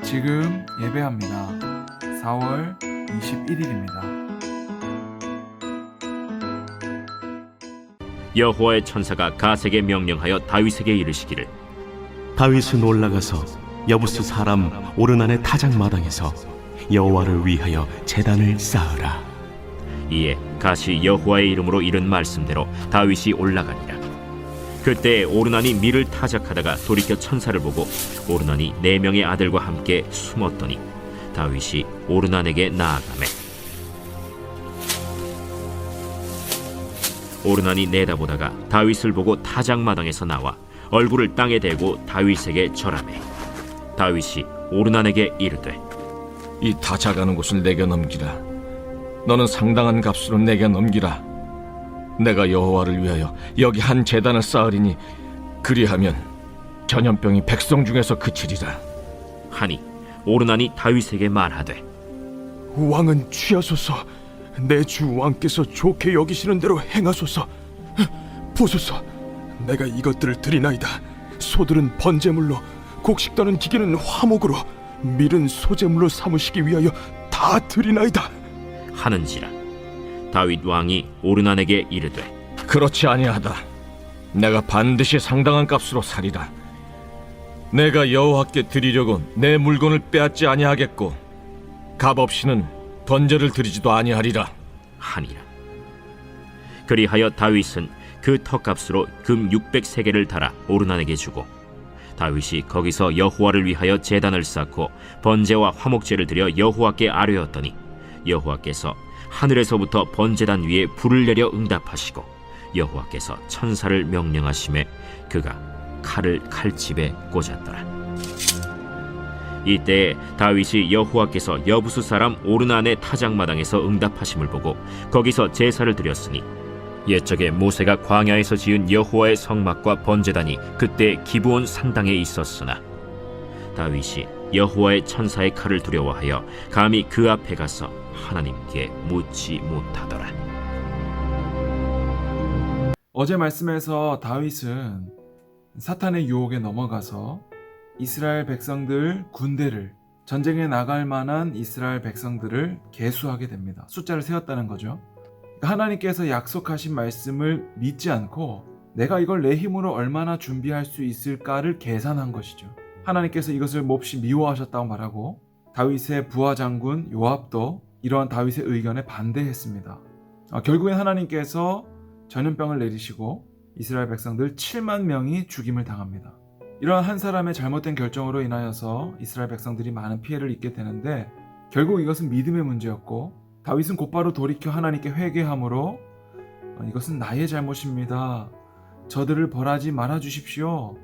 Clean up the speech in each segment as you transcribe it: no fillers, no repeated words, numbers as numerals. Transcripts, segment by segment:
지금 예배합니다. 4월 21일입니다. 여호와의 천사가 갓에게 명령하여 다윗에게 이르시기를 다윗은 올라가서 여부스 사람 오르난의 타작마당에서 여호와를 위하여 제단을 쌓으라. 이에 갓이 여호와의 이름으로 이른 말씀대로 다윗이 올라가니라. 그때 오르난이 밀을 타작하다가 돌이켜 천사를 보고 오르난이 4명의 아들과 함께 숨었더니 다윗이 오르난에게 나아가매 오르난이 내다보다가 다윗을 보고 타작마당에서 나와 얼굴을 땅에 대고 다윗에게 절하매 다윗이 오르난에게 이르되 이 타작하는 곳을 내게 넘기라. 너는 상당한 값으로 내게 넘기라. 내가 여호와를 위하여 여기 한 제단을 쌓으리니 그리하면 전염병이 백성 중에서 그치리라. 하니 오르난이 다윗에게 말하되 왕은 취하소서. 내 주 왕께서 좋게 여기시는 대로 행하소서. 보소서, 내가 이것들을 드리나이다. 소들은 번제물로, 곡식 떠는 기계는 화목으로, 밀은 소제물로 삼으시기 위하여 다 드리나이다 하는지라. 다윗 왕이 오르난에게 이르되 그렇지 아니하다. 내가 반드시 상당한 값으로 사리라. 내가 여호와께 드리려고 내 물건을 빼앗지 아니하겠고 값 없이는 번제를 드리지도 아니하리라 하니라. 그리하여 다윗은 그 터값으로 금 600세겔을 달아 오르난에게 주고 다윗이 거기서 여호와를 위하여 제단을 쌓고 번제와 화목제를 드려 여호와께 아뢰었더니 여호와께서 하늘에서부터 번제단 위에 불을 내려 응답하시고 여호와께서 천사를 명령하심에 그가 칼을 칼집에 꽂았더라. 이때에 다윗이 여호와께서 여부스 사람 오르난의 타작마당에서 응답하심을 보고 거기서 제사를 드렸으니 옛적에 모세가 광야에서 지은 여호와의 성막과 번제단이 그때 기브온 산당에 있었으나 다윗이 여호와의 천사의 칼을 두려워하여 감히 그 앞에 가서 하나님께 묻지 못하더라. 어제 말씀에서 다윗은 사탄의 유혹에 넘어가서 이스라엘 백성들 군대를 전쟁에 나갈 만한 이스라엘 백성들을 계수하게 됩니다. 숫자를 세웠다는 거죠. 하나님께서 약속하신 말씀을 믿지 않고 내가 이걸 내 힘으로 얼마나 준비할 수 있을까를 계산한 것이죠. 하나님께서 이것을 몹시 미워하셨다고 말하고 다윗의 부하 장군 요압도 이러한 다윗의 의견에 반대했습니다. 결국엔 하나님께서 전염병을 내리시고 이스라엘 백성들 7만 명이 죽임을 당합니다. 이러한 한 사람의 잘못된 결정으로 인하여서 이스라엘 백성들이 많은 피해를 입게 되는데 결국 이것은 믿음의 문제였고 다윗은 곧바로 돌이켜 하나님께 회개함으로 이것은 나의 잘못입니다. 저들을 벌하지 말아 주십시오.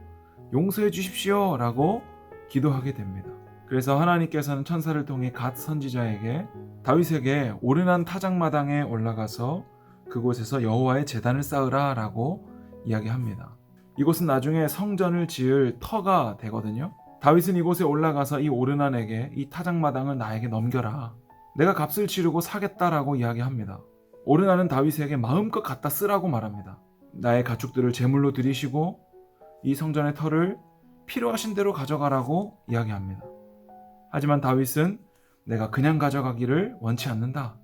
용서해 주십시오. 라고 기도하게 됩니다. 그래서 하나님께서는 천사를 통해 갓 선지자에게 다윗에게 오르난 타작마당에 올라가서 그곳에서 여호와의 제단을 쌓으라 라고 이야기합니다. 이곳은 나중에 성전을 지을 터가 되거든요. 다윗은 이곳에 올라가서 이 오르난에게 이 타작마당을 나에게 넘겨라. 내가 값을 치르고 사겠다라고 이야기합니다. 오르난은 다윗에게 마음껏 갖다 쓰라고 말합니다. 나의 가축들을 제물로 드리시고 이 성전의 터를 필요하신 대로 가져가라고 이야기합니다. 하지만 다윗은 내가 그냥 가져가기를 원치 않는다.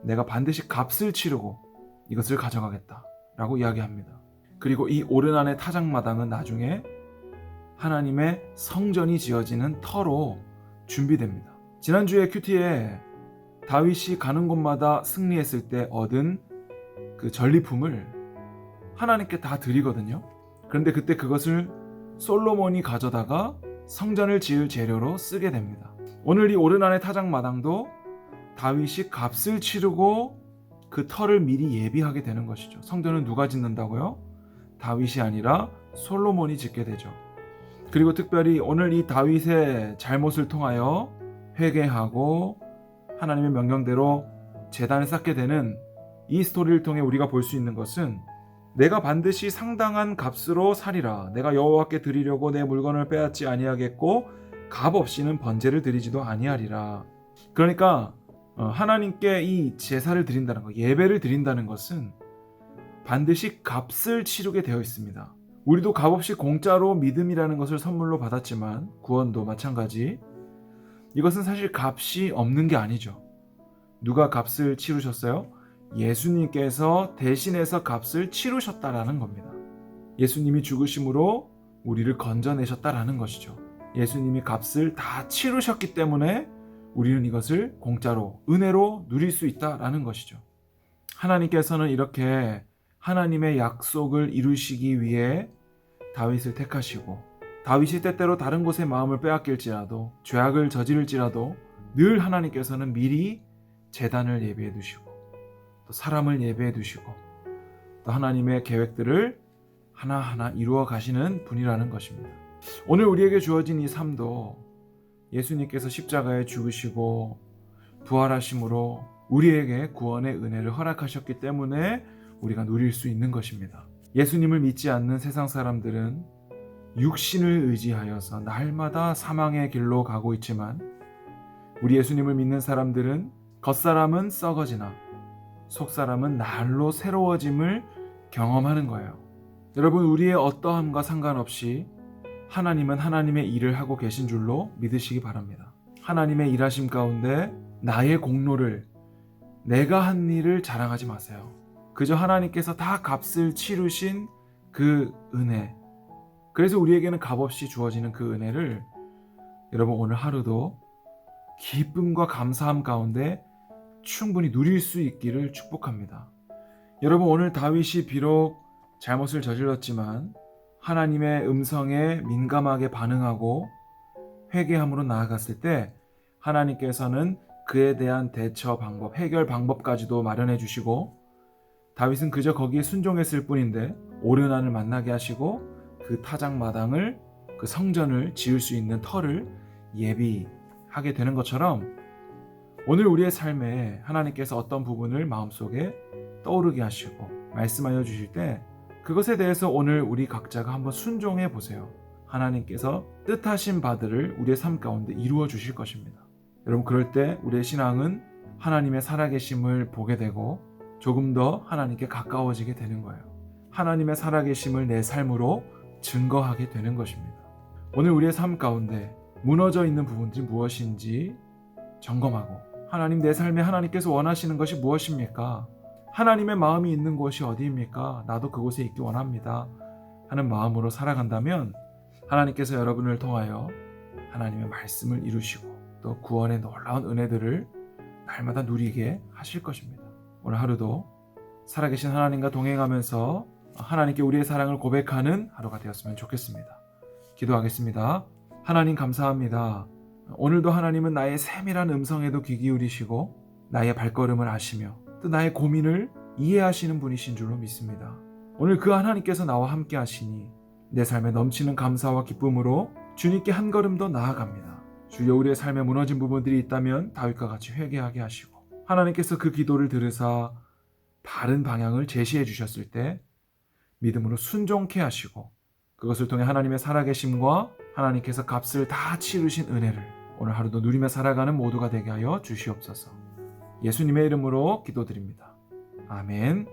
내가 반드시 값을 치르고 이것을 가져가겠다 라고 이야기합니다. 그리고 이 오르난의 타작마당은 나중에 하나님의 성전이 지어지는 터로 준비됩니다. 지난주에 큐티에 다윗이 가는 곳마다 승리했을 때 얻은 그 전리품을 하나님께 다 드리거든요. 그런데 그때 그것을 솔로몬이 가져다가 성전을 지을 재료로 쓰게 됩니다. 오늘 이 오르난의 타작마당도 다윗이 값을 치르고 그 터를 미리 예비하게 되는 것이죠. 성전은 누가 짓는다고요? 다윗이 아니라 솔로몬이 짓게 되죠. 그리고 특별히 오늘 이 다윗의 잘못을 통하여 회개하고 하나님의 명령대로 제단을 쌓게 되는 이 스토리를 통해 우리가 볼 수 있는 것은 내가 반드시 상당한 값으로 사리라. 내가 여호와께 드리려고 내 물건을 빼앗지 아니하겠고 값 없이는 번제를 드리지도 아니하리라. 그러니까 하나님께 이 제사를 드린다는 것, 예배를 드린다는 것은 반드시 값을 치르게 되어 있습니다. 우리도 값없이 공짜로 믿음이라는 것을 선물로 받았지만 구원도 마찬가지 이것은 사실 값이 없는 게 아니죠. 누가 값을 치르셨어요? 예수님께서 대신해서 값을 치르셨다라는 겁니다. 예수님이 죽으심으로 우리를 건져내셨다라는 것이죠. 예수님이 값을 다 치르셨기 때문에 우리는 이것을 공짜로, 은혜로 누릴 수 있다라는 것이죠. 하나님께서는 이렇게 하나님의 약속을 이루시기 위해 다윗을 택하시고, 다윗이 때때로 다른 곳에 마음을 빼앗길지라도, 죄악을 저지를지라도 늘 하나님께서는 미리 제단을 예비해 두시고, 또 사람을 예비해 두시고, 또 하나님의 계획들을 하나하나 이루어 가시는 분이라는 것입니다. 오늘 우리에게 주어진 이 삶도 예수님께서 십자가에 죽으시고 부활하심으로 우리에게 구원의 은혜를 허락하셨기 때문에 우리가 누릴 수 있는 것입니다. 예수님을 믿지 않는 세상 사람들은 육신을 의지하여서 날마다 사망의 길로 가고 있지만, 우리 예수님을 믿는 사람들은 겉사람은 썩어지나 속사람은 날로 새로워짐을 경험하는 거예요. 여러분, 우리의 어떠함과 상관없이 하나님은 하나님의 일을 하고 계신 줄로 믿으시기 바랍니다. 하나님의 일하심 가운데 나의 공로를, 내가 한 일을 자랑하지 마세요. 그저 하나님께서 다 값을 치르신 그 은혜, 그래서 우리에게는 값없이 주어지는 그 은혜를 여러분 오늘 하루도 기쁨과 감사함 가운데 충분히 누릴 수 있기를 축복합니다. 여러분, 오늘 다윗이 비록 잘못을 저질렀지만 하나님의 음성에 민감하게 반응하고 회개함으로 나아갔을 때 하나님께서는 그에 대한 대처 방법, 해결 방법까지도 마련해 주시고, 다윗은 그저 거기에 순종했을 뿐인데 오르난을 만나게 하시고 그 타작마당을, 그 성전을 지을 수 있는 터를 예비하게 되는 것처럼, 오늘 우리의 삶에 하나님께서 어떤 부분을 마음속에 떠오르게 하시고 말씀하여 주실 때 그것에 대해서 오늘 우리 각자가 한번 순종해 보세요. 하나님께서 뜻하신 바들을 우리의 삶 가운데 이루어 주실 것입니다. 여러분, 그럴 때 우리의 신앙은 하나님의 살아계심을 보게 되고 조금 더 하나님께 가까워지게 되는 거예요. 하나님의 살아계심을 내 삶으로 증거하게 되는 것입니다. 오늘 우리의 삶 가운데 무너져 있는 부분들이 무엇인지 점검하고, 하나님, 내 삶에 하나님께서 원하시는 것이 무엇입니까? 하나님의 마음이 있는 곳이 어디입니까? 나도 그곳에 있기 원합니다 하는 마음으로 살아간다면 하나님께서 여러분을 통하여 하나님의 말씀을 이루시고 또 구원의 놀라운 은혜들을 날마다 누리게 하실 것입니다. 오늘 하루도 살아계신 하나님과 동행하면서 하나님께 우리의 사랑을 고백하는 하루가 되었으면 좋겠습니다. 기도하겠습니다. 하나님, 감사합니다. 오늘도 하나님은 나의 세밀한 음성에도 귀 기울이시고 나의 발걸음을 아시며 또 나의 고민을 이해하시는 분이신 줄로 믿습니다. 오늘 그 하나님께서 나와 함께 하시니 내 삶에 넘치는 감사와 기쁨으로 주님께 한 걸음 더 나아갑니다. 주여, 우리의 삶에 무너진 부분들이 있다면 다윗과 같이 회개하게 하시고, 하나님께서 그 기도를 들으사 바른 방향을 제시해 주셨을 때 믿음으로 순종케 하시고, 그것을 통해 하나님의 살아계심과 하나님께서 값을 다 치르신 은혜를 오늘 하루도 누리며 살아가는 모두가 되게 하여 주시옵소서. 예수님의 이름으로 기도드립니다. 아멘.